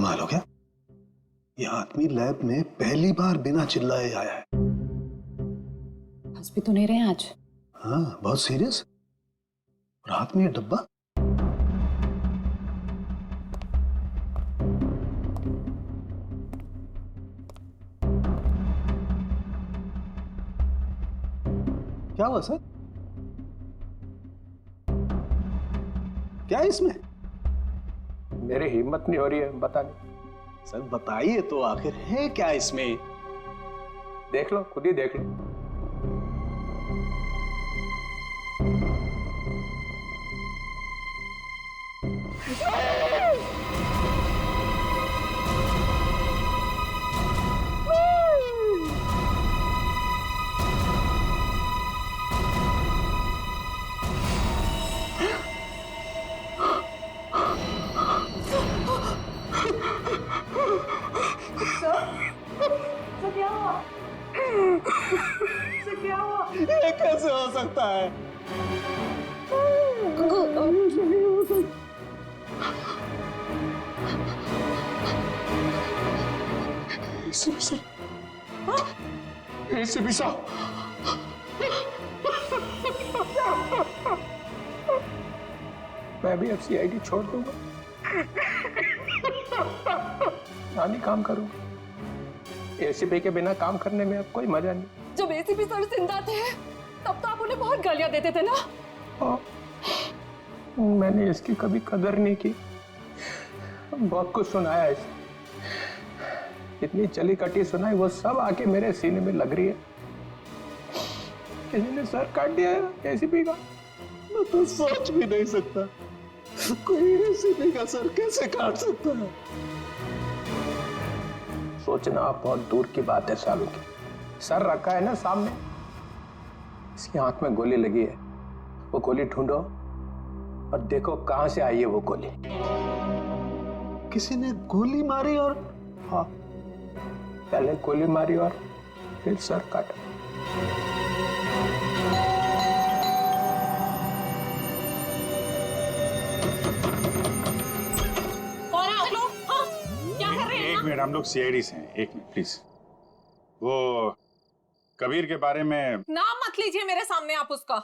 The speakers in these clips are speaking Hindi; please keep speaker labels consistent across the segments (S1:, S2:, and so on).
S1: कमाल हो गया, ये आदमी लैब में पहली बार बिना चिल्लाए आया है।
S2: हंस भी तो नहीं रहे आज।
S1: हाँ, बहुत सीरियस। और हाथ में ये डब्बा। क्या हुआ सर? क्या है इसमें?
S3: मेरी हिम्मत नहीं हो रही है बताने।
S1: सर बताइए तो, आखिर है क्या इसमें?
S3: देख लो, खुद ही देख लो।
S1: ये कैसे हो सकता है?
S3: एसीपी साहब, मैं भी अब सीआईडी छोड़ दूंगा, नानी काम करूंगा। एसीपी के बिना काम करने में अब कोई मजा नहीं।
S2: जब एसीपी सर जिंदा थे तब तो आप उन्हें बहुत गालियां देते थे ना।
S3: मैंने इसकी कभी कदर नहीं की, बहुत कुछ सुनाया इसे, इतनी चली कटी सुनाई, वो सब आके मेरे सीने में लग रही है। किसी ने सर काट दिया है एसीपी का।
S1: मैं तो सोच भी नहीं सकता, कोई एसीपी का सर कैसे काट सकता है?
S3: सोचना बहुत दूर की बात है सालों की। सर रखा है ना सामने, इसकी आंख में गोली लगी है, वो गोली ढूंढो और देखो कहां से आई है वो गोली।
S1: किसी ने गोली मारी और?
S3: हाँ, पहले गोली मारी और फिर सर काटा।
S2: कौन है आप लोग? हाँ? क्या कर रहे हैं?
S4: एक मिनट, हम लोग सीआईडी से हैं। एक मिनट प्लीज। वो कबीर के बारे में
S5: नाम मत लीजिए मेरे सामने आप उसका।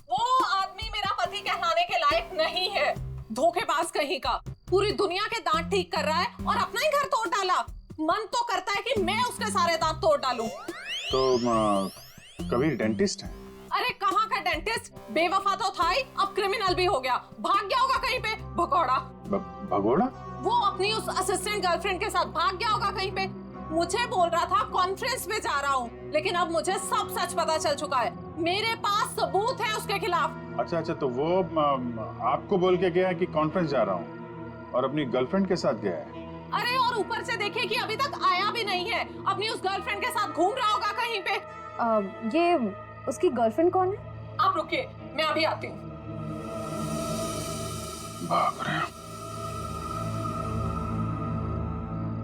S5: वो आदमी मेरा पति कहलाने के लायक नहीं है, धोखेबाज कहीं का। पूरी दुनिया के दांत ठीक कर रहा है और अपना ही घर तोड़ डाला। मन तो करता है कि मैं उसके सारे दांत तोड़ डालूं।
S4: तो कबीर डेंटिस्ट है?
S5: अरे कहाँ का डेंटिस्ट, बेवफा तो था ही, अब क्रिमिनल भी हो गया। भाग गया होगा कहीं पे, भगोड़ा।
S4: भगोड़ा?
S5: वो अपनी उस असिस्टेंट गर्लफ्रेंड के साथ भाग गया होगा कहीं पे। मुझे बोल रहा था कॉन्फ्रेंस में जा रहा हूँ, लेकिन अब मुझे सब सच पता चल चुका है। मेरे पास सबूत है उसके खिलाफ।
S4: अच्छा, तो वो आपको बोल के गया है कि कॉन्फ्रेंस जा रहा हूँ और अपनी गर्लफ्रेंड के साथ गया है?
S5: अरे और ऊपर से देखिए कि अभी तक आया भी नहीं है, अपनी उस गर्लफ्रेंड के साथ घूम रहा होगा कहीं पे।
S2: ये उसकी गर्लफ्रेंड कौन है?
S5: आप रुकिए, मैं अभी आती हूँ।
S4: बाप रे।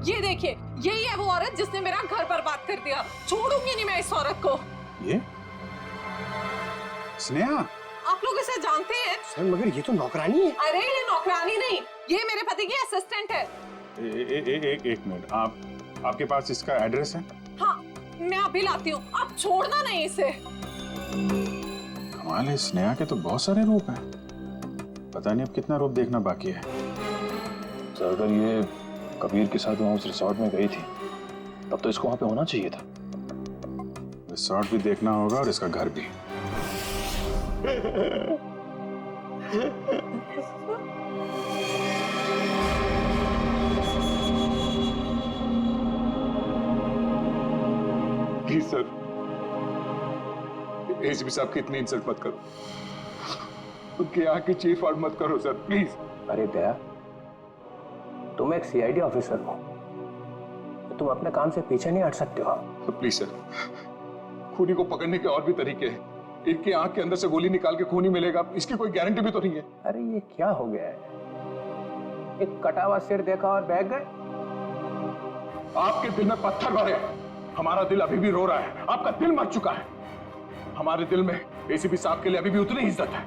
S5: ये देखिए, यही है वो औरत जिसने मेरा घर बर्बाद कर दिया। छोड़ूंगी नहीं मैं इस औरत को।
S4: ये स्नेहा?
S5: आप लोग इसे जानते हैं?
S3: सर मगर ये तो नौकरानी है।
S5: अरे ये नौकरानी नहीं, ये मेरे पति की असिस्टेंट है।
S4: एक मिनट, आपके पास इसका एड्रेस है?
S5: हाँ, मैं अभी लाती हूँ, आप छोड़ना नहीं इसे।
S4: कमाल है, स्नेहा के तो बहुत सारे रूप हैं, पता नहीं अब कितना रूप देखना बाकी है।
S6: सर अगर ये कबीर के साथ वहां उस रिसोर्ट में गई थी तब तो इसको वहां पे होना चाहिए था।
S4: रिसोर्ट भी देखना होगा और इसका घर भी।
S6: प्लीज सर, एसीपी साहब की इतनी इंसल्ट मत करो, उनके यहाँ की चीफ आउट मत करो सर, प्लीज।
S3: अरे दया, तुम एक सीआईडी ऑफिसर हो, तो तुम अपने काम से पीछे नहीं हट सकते हो।
S6: तो प्लीज सर, खूनी को पकड़ने के और भी तरीके हैं। इनकी आंख के अंदर से गोली निकाल के खूनी मिलेगा, इसकी कोई गारंटी भी तो नहीं है।
S3: अरे ये क्या हो गया है, एक कटा हुआ सिर देखा और बह गए।
S6: आपके दिल में पत्थर भरे, हमारा दिल अभी भी रो रहा है। आपका दिल मर चुका है, हमारे दिल में एसीपी साहब के लिए अभी भी उतनी इज्जत है।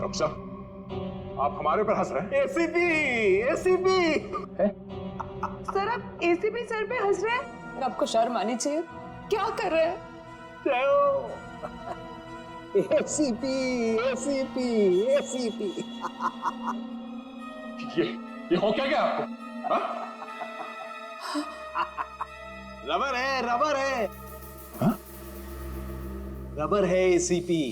S6: डॉक्टर साहब, आप हमारे ऊपर हंस रहे हैं?
S1: एसीपी एसीपी
S2: सर आप एसीपी सर पे हंस रहे हैं? आपको शर्म आनी चाहिए। क्या कर रहे हैं?
S1: एसीपी एसीपी एसीपी
S6: ये हो क्या गया आपको? हाँ?
S1: रबर है रबर है।
S6: हाँ?
S1: रबर है एसीपी।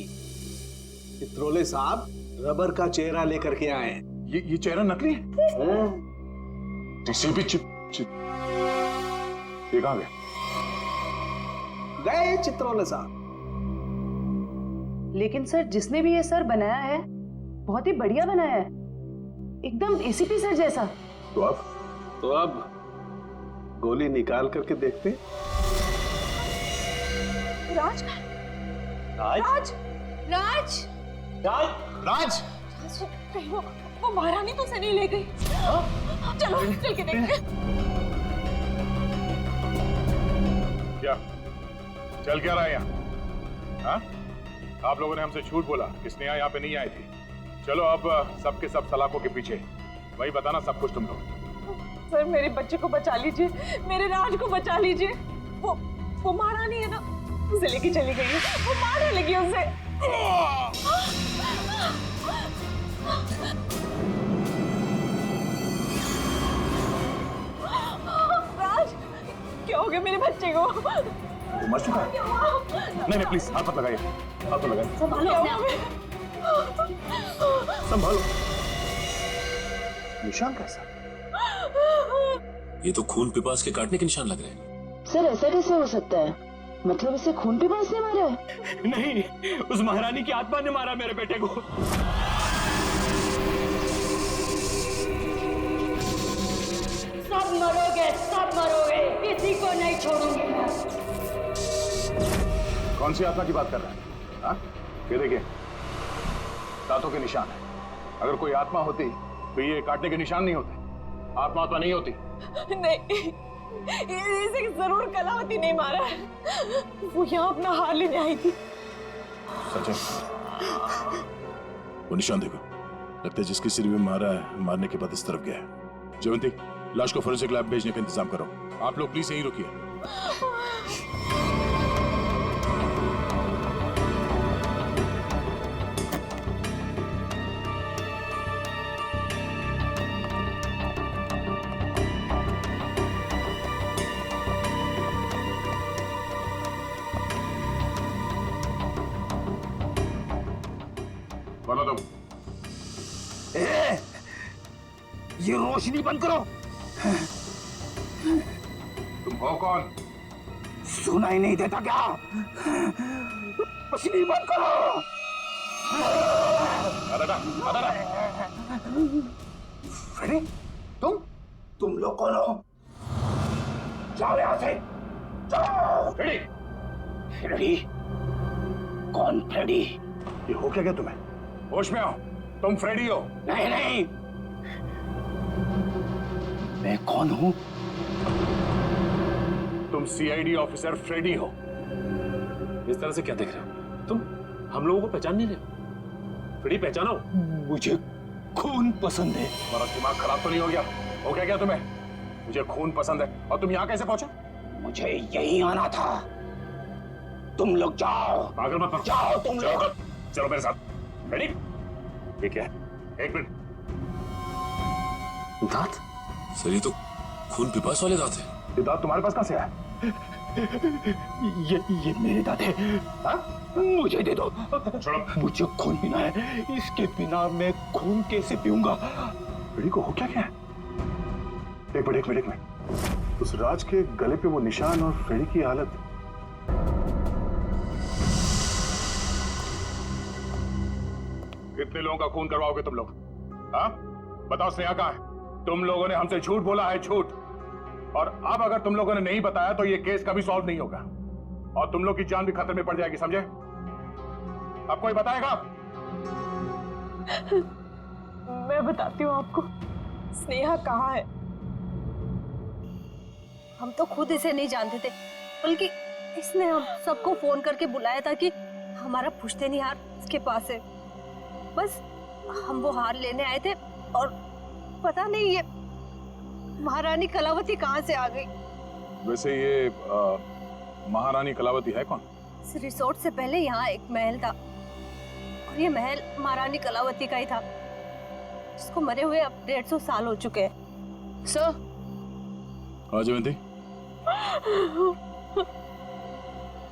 S1: चित्रोले साहब रबर का चेहरा लेकर के आए।
S6: ये चेहरा नकली है? एसीपी चिप ये कहां गए?
S1: गए चित्रोले साहब।
S7: लेकिन सर जिसने भी ये सर बनाया है बहुत ही बढ़िया बनाया है, एकदम एसीपी सर जैसा।
S6: तो अब
S1: गोली निकाल करके देखते।
S2: राज
S1: राज
S2: राज
S1: राज
S6: राज
S5: कहीं वो महारानी तो से नहीं ले गई। चलो चल के देखते हैं।
S6: क्या चल क्या रहा है यहाँ? हाँ? आप लोगों ने हमसे झूठ बोला कि स्नेहा यहाँ पे नहीं आई थी। चलो अब सबके सब सलाखों के पीछे, वही बताना सब कुछ तुम लोग।
S2: सर मेरे बच्चे को बचा लीजिए, मेरे राज को बचा लीजिए। वो महारानी है ना, उसे लेके चली गई है, वो मारने लगी उसे। राज क्या हो गया मेरे बच्चे को?
S6: वो मर चुका है? नहीं प्लीज हाथ मत लगाइए, हाथ मत लगाइए।
S2: संभालो अपने आप।
S6: संभालो। निशान कैसा?
S8: ये तो खून पिपास के काटने के निशान लग रहे हैं।
S7: सर ऐसा कैसे हो सकता है? मतलब इसे खून पिपास ने मारा है?
S1: नहीं, उस महारानी की आत्मा ने मारा मेरे बेटे को।
S7: सब मरोगे, किसी को नहीं छोड़ूंगी मैं।
S6: कौन सी आत्मा की बात कर रहा है? हाँ? ये देखिए दांतों के निशान है। अगर कोई आत्मा होती तो ये काटने के निशान नहीं होते। आत्मा तो नहीं होती।
S2: नहीं, इसे जरूर कलावती नहीं मारा है। वो यहाँ अपना हार लेने आई थी।
S8: सचिन, वो निशान देखो, लगता है जिसके सिर में मारा है, मारने के बाद इस तरफ गया है। जयवंती, लाश को फोरेंसिक लैब भेजने का इंतजाम करो। आप लोग प्लीज यहीं रुकिए। बोलो तुम।
S1: ये रोशनी बंद करो।
S6: तुम हो कौन?
S1: सुनाई नहीं देता क्या? रोशनी बंद करो। फ्रेडी, तुम लोग कौन हो? जाओ यहाँ से, जाओ।
S6: Freddy,
S1: Freddy? कौन फ्रेडी?
S6: ये हो क्या तुम्हें? होश में आओ, तुम फ्रेडी हो?
S1: नहीं नहीं, मैं कौन हूँ?
S6: तुम सीआईडी ऑफिसर फ्रेडी हो।
S8: इस तरह से क्या देख रहे हो तुम? हम लोगों को पहचान नहीं रहे? फ्रेडी पहचानो।
S1: मुझे खून पसंद है।
S6: तुम्हारा दिमाग खराब तो नहीं हो गया? हो क्या तुम्हें? मुझे खून पसंद है और तुम यहाँ कैसे पहुंचे?
S1: मुझे यही आना था। तुम लोग जाओ।
S6: पागल मत बनो।
S1: जाओ तुम लोग।
S6: चलो मेरे साथ। रेडी? ये क्या है? एक मिनट।
S8: दांत? सर ये तो खून पिपास वाले दांत हैं।
S6: ये दांत तुम्हारे पास कहाँ से आया?
S1: ये मेरे दांत है। हाँ? मुझे दे दो।
S6: छोड़ो।
S1: मुझे खून पीना है, इसके बिना मैं खून कैसे पीऊंगा?
S6: रेडी को हो क्या क्या है? एक मिनट। उस राज के गले पे वो निशान और फ्रेडी की हालत। कितने लोगों का खून करवाओगे तुम लोग? हाँ? बताओ स्नेहा कहाँ है? तुम लोगों ने हमसे झूठ बोला है, झूठ। और अब अगर तुम लोगों ने नहीं बताया तो ये केस कभी सॉल्व नहीं होगा और तुम लोग की जान भी खतरे में पड़ जाएगी, समझे? अब कोई बताएगा?
S2: मैं बताती हूँ आपको, स्नेहा कहाँ है।
S9: हम तो खुद इसे नहीं जानते थे, बल्कि इसने हम सबको फोन करके बुलाया था कि हमारा पुश्तैनी हार इसके पास है। बस हम वो हार लेने आए थे और पता नहीं ये महारानी कलावती कहाँ से आ गई।
S6: वैसे ये महारानी कलावती है कौन?
S9: इस रिसोर्ट से पहले यहाँ एक महल था और ये महल महारानी कलावती का ही था, जिसको मरे हुए अब 150 साल हो चुके हैं। सर।
S8: हाँ जयंती,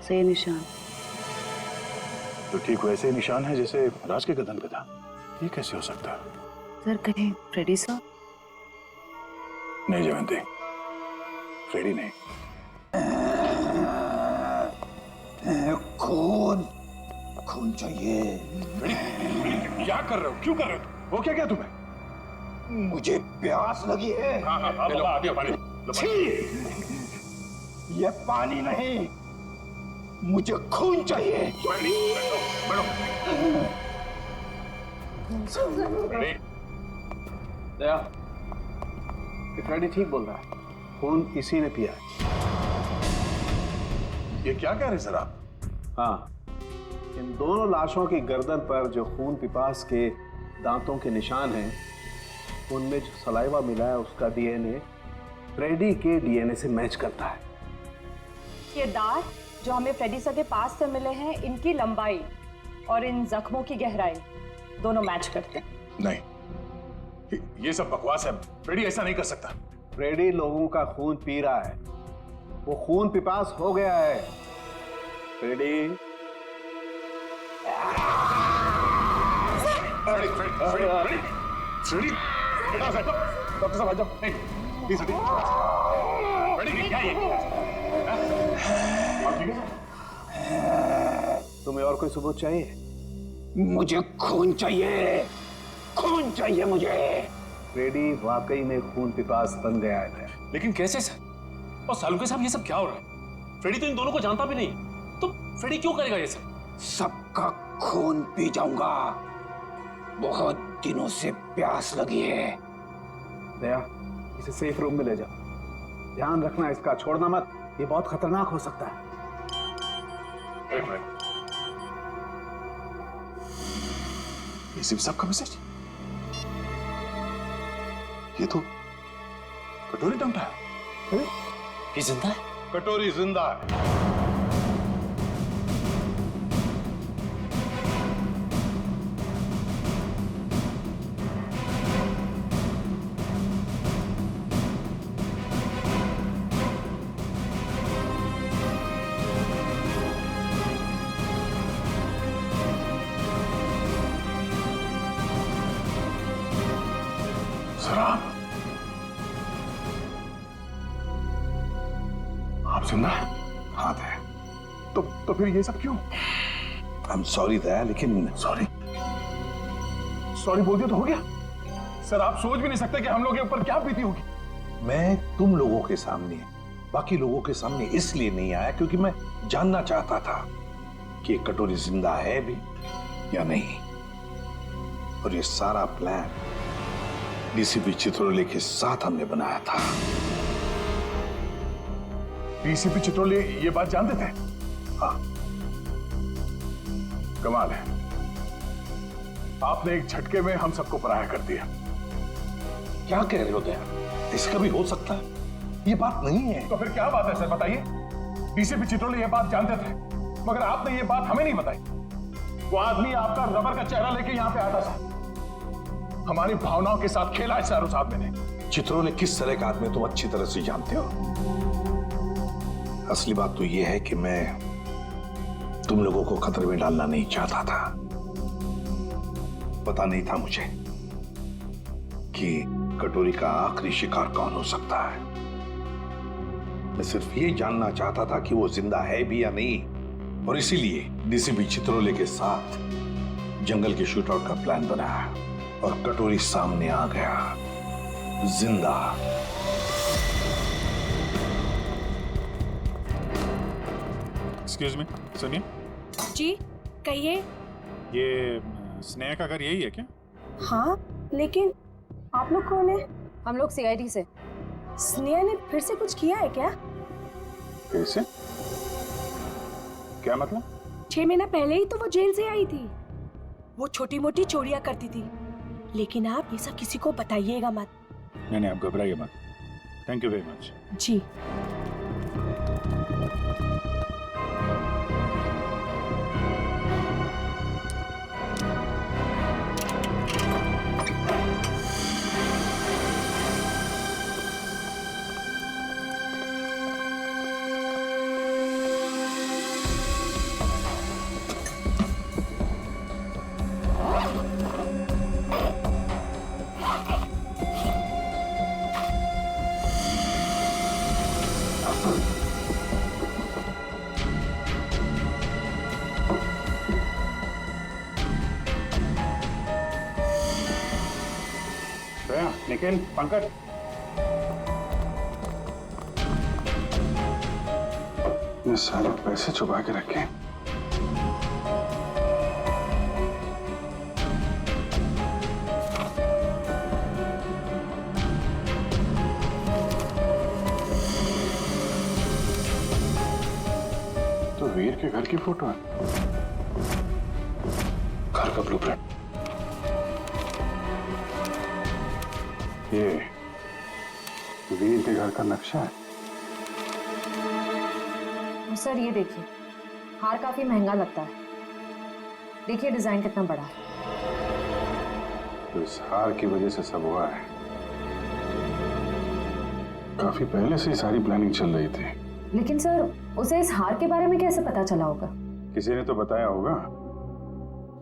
S7: सही निशान।
S8: तो ठीक वैसे ही निशान है जैसे राज के गर्दन पे था। ये कैसे हो सकता है?
S7: सर कहीं फ्रेडी सर?
S8: नहीं जयंती, फ्रेडी नहीं।
S3: खून खून चाहिए।
S6: क्या कर रहे हो? क्यों कर रहे हो? वो क्या किया तुम्हें?
S3: मुझे प्यास लगी है।
S6: हाँ हाँ हाँ, आ दिया पानी।
S3: ये पानी नहीं, मुझे खून चाहिए।
S1: दया, ये फ्रेडी ठीक बोल रहा है, खून इसी ने पिया है।
S8: ये क्या कह रहे सर आप?
S1: हाँ, इन दोनों लाशों की गर्दन पर जो खून पिपास के दांतों के निशान हैं, उनमें जो सलाइवा मिला है उसका डीएनए फ्रेडी के डीएनए से मैच करता है।
S2: ये दांत जो हमें फ्रेडी सर के पास से मिले हैं, इनकी लंबाई और इन जख्मों की गहराई दोनों मैच करते हैं।
S8: नहीं, ये सब बकवास है। फ्रेडी ऐसा नहीं कर सकता।
S1: फ्रेडी लोगों का खून पी रहा है, वो खून पिपास हो गया है। फ्रेडी
S6: डॉक्टर साहब आ जाओ। नहीं, प्लीज हटिए। क्या ये? आप ठीक है?
S1: तुम्हें और कोई सबूत चाहिए?
S3: मुझे खून चाहिए, खून चाहिए मुझे।
S1: फ्रेडी वाकई में खून पिपास बन गया है।
S10: लेकिन कैसे सर? और सालुके साहब ये सब क्या हो रहा है? फ्रेडी तो इन दोनों को जानता भी नहीं, तो फ्रेडी क्यों करेगा ये सब?
S3: सबका खून पी जाऊंगा। बहुत दिनों से प्यास लगी है।
S1: दया, इसे सेफ रूम में ले जाओ। ध्यान रखना इसका, छोड़ना मत, ये बहुत खतरनाक हो सकता है।
S8: एक मिनट, ये सिर्फ सबका मैसेज? ये तो कटोरी टंगटा है।
S10: ये जिंदा है?
S6: कटोरी जिंदा है।
S8: आप जिंदा है?
S3: हाँ दया।
S8: तो फिर ये सब क्यों?
S3: आई एम सॉरी दया, लेकिन
S8: सॉरी बोल दिया तो हो गया। सर आप सोच भी नहीं सकते कि हम लोग के ऊपर क्या बीती होगी।
S3: मैं तुम लोगों के सामने, बाकी लोगों के सामने इसलिए नहीं आया क्योंकि मैं जानना चाहता था कि ये कटोरी जिंदा है भी या नहीं। और ये सारा प्लान डीसीपी चित्रोले के साथ हमने बनाया था।
S8: डीसीपी चित्रोले ये बात जानते थे?
S3: हाँ।
S8: कमाल है, आपने एक झटके में हम सबको पराया कर दिया।
S3: क्या कह रहे हो दया? इसका भी हो सकता है, ये बात नहीं है।
S8: तो फिर क्या बात है सर, बताइए। डीसीपी चित्रोले ये बात जानते थे, मगर आपने ये बात हमें नहीं बताई। वो आदमी आपका रबर का चेहरा लेके यहाँ पे आता था, हमारी भावनाओं के साथ खेला है सर उस आदमी ने।
S3: चित्रोले किस तरह का आदमी तुम अच्छी तरह से जानते हो। असली बात तो यह है कि मैं तुम लोगों को खतरे में डालना नहीं चाहता था। पता नहीं था मुझे कि कटोरी का आखिरी शिकार कौन हो सकता है। मैं सिर्फ ये जानना चाहता था कि वो जिंदा है भी या नहीं, और इसीलिए डीसीपी चित्रोले के साथ जंगल के शूटआउट का प्लान बनाया और कटोरी सामने आ गया जिंदा।
S4: एक्सक्यूज मी, सुनिए।
S9: जी कहिए।
S4: ये स्नेहा का घर यही है क्या?
S2: हाँ, लेकिन आप लोग कौन है? हम लोग सीआईडी से। स्नेहा ने फिर से कुछ किया है क्या?
S8: फिर से?
S4: क्या मतलब?
S11: 6 महीना पहले ही तो वो जेल से आई थी। वो छोटी मोटी चोरियां करती थी, लेकिन आप ये सब किसी को बताइएगा मत।
S4: नहीं, आप घबराइए मत। Thank you very much.
S11: जी।
S4: निखिल, पंकज, ये सारे पैसे छुपा के रखे। तो वीर के घर की फोटो है, घर का ब्लूप्रिंट। ये वीर के घर का नक्शा है।
S7: सर ये देखिए, हार काफी महंगा लगता है। देखिए डिजाइन कितना बड़ा है।
S4: तो इस हार की वजह से सब हुआ है। काफी पहले से ही सारी प्लानिंग चल रही थी।
S7: लेकिन सर उसे इस हार के बारे में कैसे पता चला होगा?
S4: किसी ने तो बताया होगा।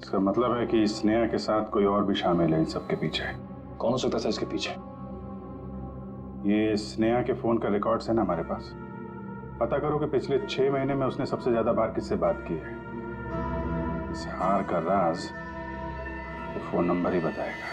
S4: इसका मतलब है कि स्नेहा के साथ कोई और भी शामिल है इन सब के पीछे।
S10: कौन हो सकता है इसके पीछे?
S4: ये स्नेहा के फोन का रिकॉर्ड्स है ना हमारे पास। पता करो कि पिछले 6 महीने में उसने सबसे ज्यादा बार किससे बात की है। इस हार का राज वो फोन नंबर ही बताएगा।